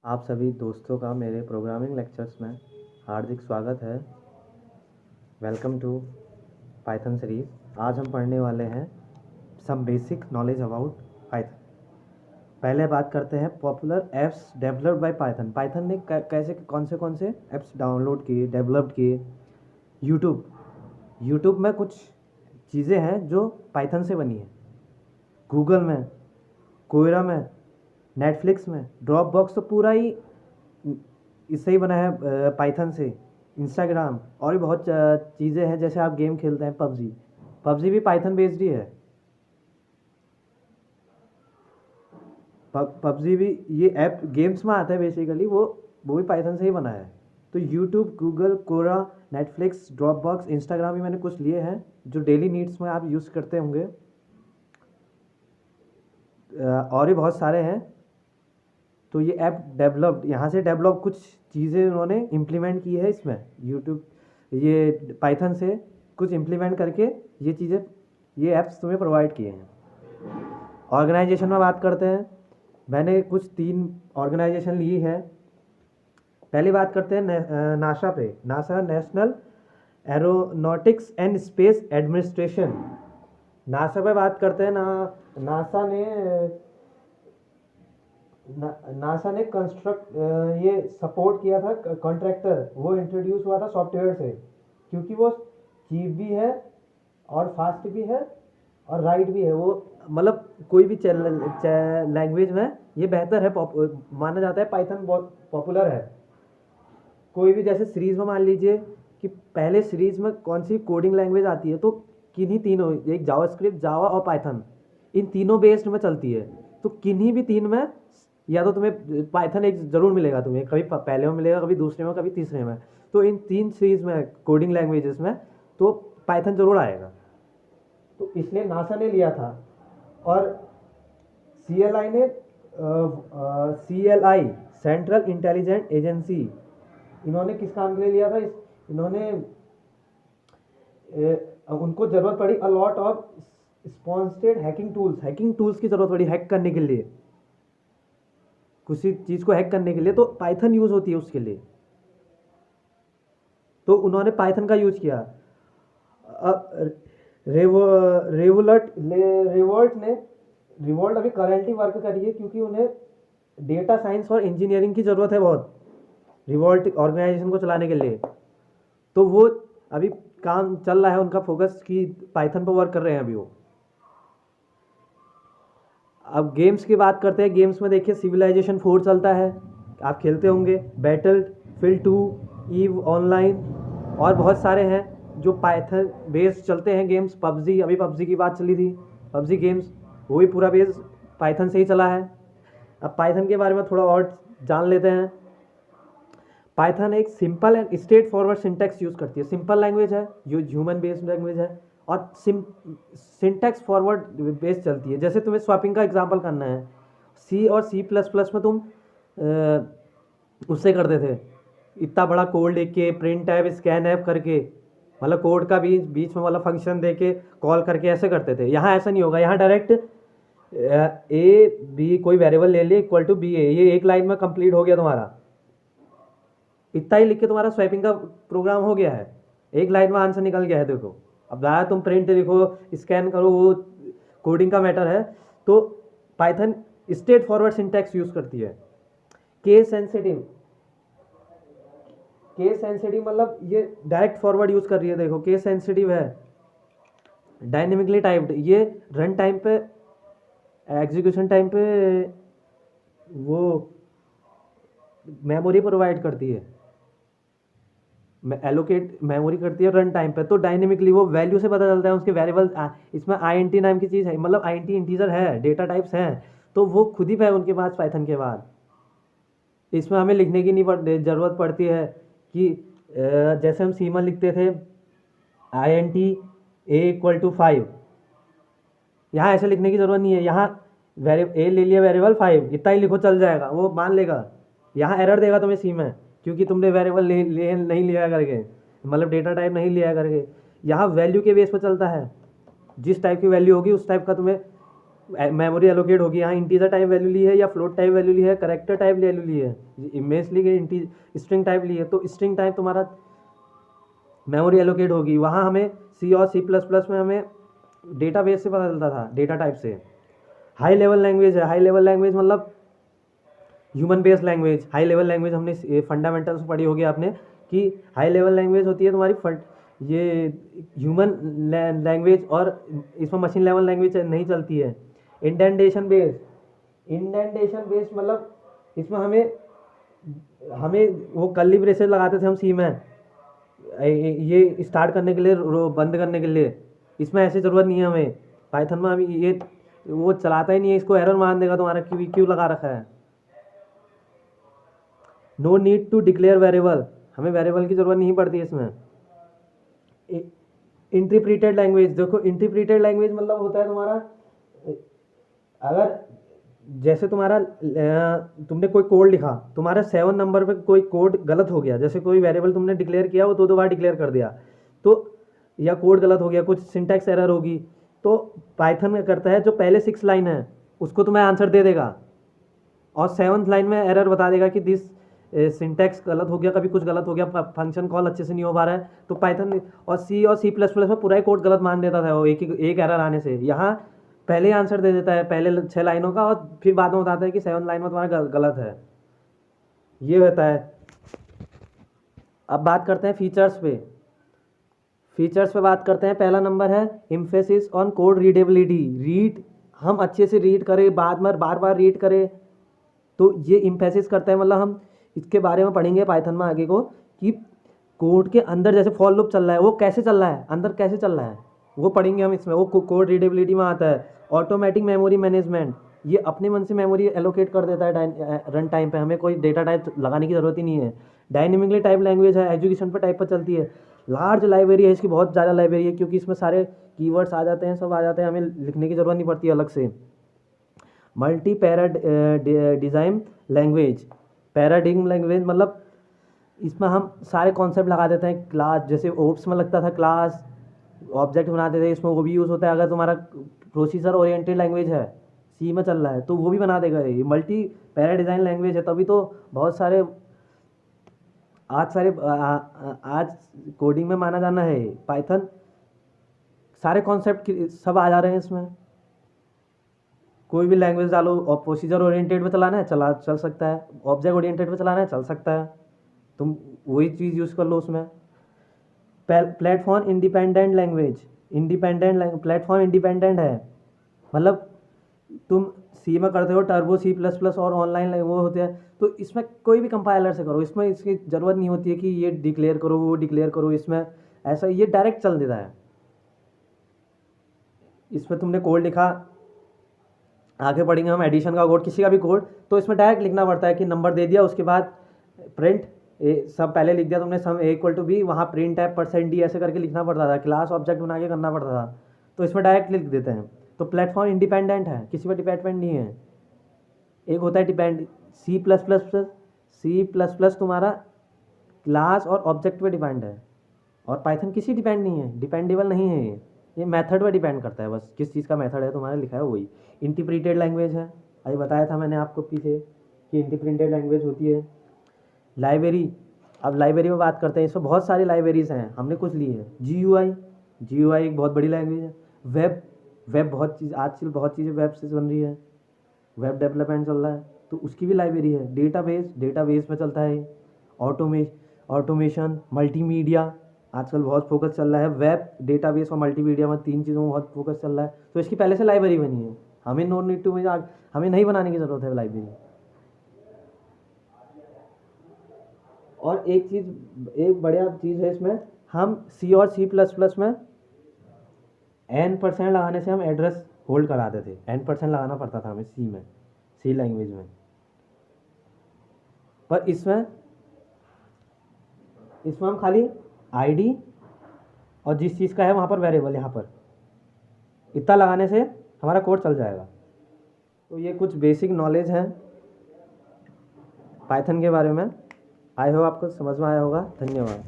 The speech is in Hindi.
आप सभी दोस्तों का मेरे प्रोग्रामिंग लेक्चर्स में हार्दिक स्वागत है। Welcome to Python series. आज हम पढ़ने वाले हैं some basic knowledge about Python. पहले बात करते हैं popular apps developed by Python. Python ने कैसे कौन से ऐप्स डाउनलोड किए, डेवलप्ड किए। यूट्यूब यूट्यूब में कुछ चीज़ें हैं जो पाइथन से बनी हैं। गूगल में, कोयरा में, नेटफ्लिक्स में, ड्रॉप बॉक्स तो पूरा ही इससे ही बना है, पाइथन से। इंस्टाग्राम और भी बहुत चीज़ें हैं, जैसे आप गेम खेलते हैं पबजी। पबजी भी पाइथन बेस्ड ही है। पबजी भी ये ऐप गेम्स में आता है बेसिकली, वो भी पाइथन से ही बना है। तो यूट्यूब, गूगल, कोरा, नेटफ्लिक्स, ड्रॉप बॉक्स, इंस्टाग्राम भी मैंने कुछ लिए हैं जो डेली नीड्स में आप यूज़ करते होंगे। और भी बहुत सारे हैं। तो ये ऐप डेवलप्ड, यहाँ से डेवलप कुछ चीज़ें उन्होंने इम्प्लीमेंट की है इसमें। यूट्यूब ये पाइथन से कुछ इम्प्लीमेंट करके ये चीज़ें, ये ऐप्स तुम्हें प्रोवाइड किए हैं। ऑर्गेनाइजेशन में बात करते हैं। मैंने कुछ 3 ऑर्गेनाइजेशन ली है। पहली बात करते हैं नासा पे। NASA, national aeronautics and space administration. NASA पे बात करते हैं ना। नासा ने नासा ने कंस्ट्रक्ट ये सपोर्ट किया था। कॉन्ट्रैक्टर वो इंट्रोड्यूस हुआ था सॉफ्टवेयर से, क्योंकि वो चीप भी है और फास्ट भी है और राइट भी है। वो मतलब कोई भी लैंग्वेज में ये बेहतर है। माना जाता है पाइथन बहुत पॉपुलर है। कोई भी जैसे सीरीज़ में मान लीजिए कि पहले सीरीज़ में कौन सी कोडिंग लैंग्वेज आती है, तो किन्हीं तीनों, एक जावास्क्रिप्ट, जावा और पाइथन, इन तीनों बेस्ड में चलती है। तो किन्हीं भी 3 में या तो तुम्हें पाइथन एक ज़रूर मिलेगा, तुम्हें कभी पहले में मिलेगा, कभी दूसरे में, कभी तीसरे में। तो इन 3 सीरीज़ में, कोडिंग लैंग्वेजेस में, तो पाइथन ज़रूर आएगा। तो इसलिए नासा ने लिया था। और CLI सेंट्रल इंटेलिजेंस एजेंसी, इन्होंने किस काम के लिए लिया था? इन्होंने उनको ज़रूरत पड़ी a lot of sponsored hacking tools की ज़रूरत पड़ी हैक करने के लिए, किसी चीज़ को हैक करने के लिए, तो पाइथन यूज़ होती है उसके लिए। तो उन्होंने पाइथन का यूज़ किया। अब रिवोल्ट अभी करेंटली वर्क करी है, क्योंकि उन्हें डेटा साइंस और इंजीनियरिंग की ज़रूरत है बहुत, रिवोल्ट ऑर्गेनाइजेशन को चलाने के लिए। तो वो अभी काम चल रहा है उनका, फोकस की पाइथन पर वर्क कर रहे हैं अभी वो। अब गेम्स की बात करते हैं। गेम्स में देखिए सिविलाइजेशन 4 चलता है, आप खेलते होंगे। बैटलफील्ड 2, ईव ऑनलाइन और बहुत सारे हैं जो पाइथन बेस्ड चलते हैं गेम्स। पबजी, अभी पबजी की बात चली थी, पबजी गेम्स वो भी पूरा बेस पाइथन से ही चला है। अब पाइथन के बारे में थोड़ा और जान लेते हैं। पाइथन एक simple and straight forward syntax use करती है। सिंपल लैंग्वेज है, जो ह्यूमन बेस्ड लैंग्वेज है, और सिंटैक्स फॉरवर्ड बेस्ड चलती है। जैसे तुम्हें स्वैपिंग का एग्जांपल करना है, सी और C++ में तुम उससे करते थे, इतना बड़ा कोड लिख के प्रिंट ऐप स्कैन ऐप करके, मतलब कोड का बीच में मतलब फंक्शन दे के कॉल करके ऐसे करते थे। यहाँ ऐसा नहीं होगा। यहाँ डायरेक्ट A B कोई वेरिएबल ले लिए इक्वल टू BA, ये एक लाइन में कंप्लीट हो गया तुम्हारा। इतना ही लिख के तुम्हारा स्वैपिंग का प्रोग्राम हो गया है, एक लाइन में आंसर निकल गया है। देखो, अब ज़्यादा तुम प्रिंट लिखो, स्कैन करो, वो कोडिंग का मैटर है। तो Python straight forward syntax use करती है। केस सेंसिटिव मतलब ये डायरेक्ट फॉरवर्ड यूज़ कर रही है। देखो, केस सेंसिटिव है। डायनेमिकली टाइप्ड, ये रन टाइम पे, एग्जीक्यूशन टाइम पे वो मेमोरी प्रोवाइड करती है, एलोकेट मेमोरी करती है रन टाइम पे। तो डायनेमिकली वो वैल्यू से पता चलता है उसके वेरिएबल। इसमें INT नाम की चीज़ है, मतलब INT इंटीजर है, डेटा टाइप्स हैं, तो वो खुद ही है उनके पास पाइथन के बाद। इसमें हमें लिखने की नहीं ज़रूरत पड़ती है कि जैसे हम सी में लिखते थे INT A = 5, यहाँ ऐसे लिखने की ज़रूरत नहीं है। यहाँ A ले लिया वेरिएबल 5, इतना ही लिखो चल जाएगा, वो मान लेगा। यहाँ एरर देगा तुम्हें सी में, क्योंकि तुमने वेरिएबल नहीं लिया करके, मतलब डेटा टाइप नहीं लिया करके। यहाँ वैल्यू के बेस पर चलता है, जिस टाइप की वैल्यू होगी उस टाइप का तुम्हें मेमोरी एलोकेट होगी, यहाँ इंटीजर टाइप वैल्यू ली है या फ्लोट टाइप वैल्यू ली है, करेक्टर टाइप वैल्यू ली है, इमेज ली गई, स्ट्रिंग टाइप ली है, तो स्ट्रिंग टाइप तुम्हारा मेमोरी एलोकेट होगी। वहाँ हमें सी और C++ में हमें डेटा बेस से पता चलता था, डेटा टाइप से। हाई लेवल लैंग्वेज है, हाई लेवल लैंग्वेज मतलब human based language. High level language हमने फंडामेंटल्स पढ़ी होगी आपने कि हाई लेवल लैंग्वेज होती है तुम्हारी ये ह्यूमन लैंग्वेज, और इसमें मशीन लेवल लैंग्वेज नहीं चलती है। इंडेंटेशन बेस्ड मतलब इसमें हमें वो कर्ली ब्रेसेस लगाते थे हम सी में, ये स्टार्ट करने के लिए, बंद करने के लिए। इसमें ऐसी ज़रूरत नहीं है हमें। पाइथन में अभी ये वो चलाता ही नहीं है, इसको एरर मान देगा तुम्हारा क्यों लगा रखा है। No need to declare variable, हमें वेरिएबल की ज़रूरत नहीं पड़ती इसमें। इंटरप्रीटेड लैंग्वेज, देखो इंटरप्रीटेड लैंग्वेज मतलब होता है तुम्हारा, अगर जैसे तुम्हारा तुमने कोई कोड लिखा, तुम्हारा 7 नंबर पे कोई कोड गलत हो गया, जैसे कोई वेरिएबल तुमने डिक्लेयर किया वो 2 बार डिक्लेयर कर दिया, तो या कोड गलत हो गया, कुछ सिंटैक्स एरर होगी, तो पाइथन में करता है जो पहले 6 लाइन है उसको तुम्हें आंसर दे देगा, और 7th लाइन में एरर बता देगा कि दिस सिंटैक्स गलत हो गया, कभी कुछ गलत हो गया, फंक्शन कॉल अच्छे से नहीं हो पा रहा है। तो पाइथन और C++ में पूरा ही कोड गलत मान देता था वो, एक एरर आने से। यहाँ पहले ही आंसर दे देता है, पहले 6 लाइनों का, और फिर बाद में बताता है कि 7th लाइन में तुम्हारा गलत है। ये होता है। अब बात करते हैं फीचर्स पे बात करते हैं। पहला नंबर है एम्फेसिस ऑन कोड रीडेबिलिटी। हम अच्छे से रीड करें, बार बार रीड करें, तो ये एम्फेसिस करता है। मतलब हम इसके बारे में पढ़ेंगे पाइथन में आगे को, कि कोड के अंदर जैसे फॉर लूप चल रहा है वो कैसे चल रहा है, अंदर कैसे चल रहा है, वो पढ़ेंगे हम इसमें। वो कोड रीडेबिलिटी में आता है। ऑटोमेटिक मेमोरी मैनेजमेंट, ये अपने मन से मेमोरी एलोकेट कर देता है रन टाइम पे, हमें कोई डेटा टाइप लगाने की ज़रूरत ही नहीं है। डायनेमिकली टाइप लैंग्वेज है, एजुकेशन पर टाइप पर चलती है। लार्ज लाइब्रेरी है, इसकी बहुत ज़्यादा लाइब्रेरी है, क्योंकि इसमें सारे कीवर्ड्स आ जाते हैं, सब आ जाते हैं, हमें लिखने की ज़रूरत नहीं पड़ती अलग से। मल्टी पैराडिज़ाइम लैंग्वेज, पैराडिग्म लैंग्वेज मतलब इसमें हम सारे कॉन्सेप्ट लगा देते हैं। क्लास, जैसे ओप्स में लगता था क्लास, ऑब्जेक्ट बनाते थे, इसमें वो भी यूज़ होता है। अगर तुम्हारा प्रोसीजर ओरिएंटेड लैंग्वेज है, सी में चल रहा है, तो वो भी बना देगा। ये मल्टी पैराडिज़ाइन लैंग्वेज है, तभी तो बहुत सारे आज कोडिंग में माना जाना है पाइथन। सारे कॉन्सेप्ट सब आ जा रहे हैं इसमें। कोई भी लैंग्वेज डालो, और प्रोसीजर ओरिएंटेड में चलाना है चल सकता है, ऑब्जेक्ट ओरिएंटेड में चलाना है चल सकता है, तुम वही चीज़ यूज़ कर लो उसमें। Platform independent language, platform independent है, मतलब तुम सी में करते हो, टर्बो C++ और ऑनलाइन वो होते हैं, तो इसमें कोई भी कंपाइलर से करो, इसमें इसकी ज़रूरत नहीं होती है कि ये डिक्लेयर करो वो डिक्लेयर करो। इसमें ऐसा ये डायरेक्ट चल देता है। इसमें तुमने कोड लिखा, आगे पढ़ेंगे हम एडिशन का कोड, किसी का भी कोड, तो इसमें डायरेक्ट लिखना पड़ता है कि नंबर दे दिया, उसके बाद प्रिंट सब पहले लिख दिया तुमने, सम A=B, वहाँ प्रिंट है %D ऐसे करके लिखना पड़ता था, क्लास ऑब्जेक्ट बना के करना पड़ता था। तो इसमें डायरेक्ट लिख देते हैं। तो प्लेटफॉर्म इंडिपेंडेंट है, किसी पर डिपेंडेंट नहीं है। एक होता है डिपेंड, C++ तुम्हारा क्लास और ऑब्जेक्ट पे डिपेंड है, और पाइथन किसी डिपेंड नहीं है, डिपेंडेबल नहीं है। ये मेथड पे डिपेंड करता है, बस किस चीज़ का मेथड है तुम्हारा लिखा है वही। इंटरप्रीटेड लैंग्वेज है, अभी बताया था मैंने आपको पीछे कि इंटरप्रीटेड लैंग्वेज होती है। लाइब्रेरी, अब लाइब्रेरी में बात करते हैं। इसमें बहुत सारी लाइब्रेरीज हैं, हमने कुछ ली है। GUI एक बहुत बड़ी लैंग्वेज है। वेब बहुत चीज़, आजकल बहुत चीज़ें वेब से बन रही है, वेब डेवलपमेंट चल रहा है, तो उसकी भी लाइब्रेरी है। डेटाबेस में चलता है। ऑटोमेशन, मल्टीमीडिया, आजकल बहुत फोकस चल रहा है। वेब, डेटाबेस और मल्टीमीडिया में 3 चीज़ों में बहुत फोकस चल रहा है, तो इसकी पहले से लाइब्रेरी बनी है। हमें नो नीड टू, हमें नहीं बनाने की ज़रूरत है लाइब्रेरी। और एक बढ़िया चीज़ है इसमें, हम C और C++ में n% लगाने से हम एड्रेस होल्ड कराते थे। n% लगाना पड़ता था हमें C लैंग्वेज में। पर इसमें हम खाली ID और जिस चीज़ का है वहाँ पर वेरिएबल, यहाँ पर इतना लगाने से हमारा कोड चल जाएगा। तो ये कुछ बेसिक नॉलेज है पाइथन के बारे में। आई होप आपको समझ में आया होगा। धन्यवाद।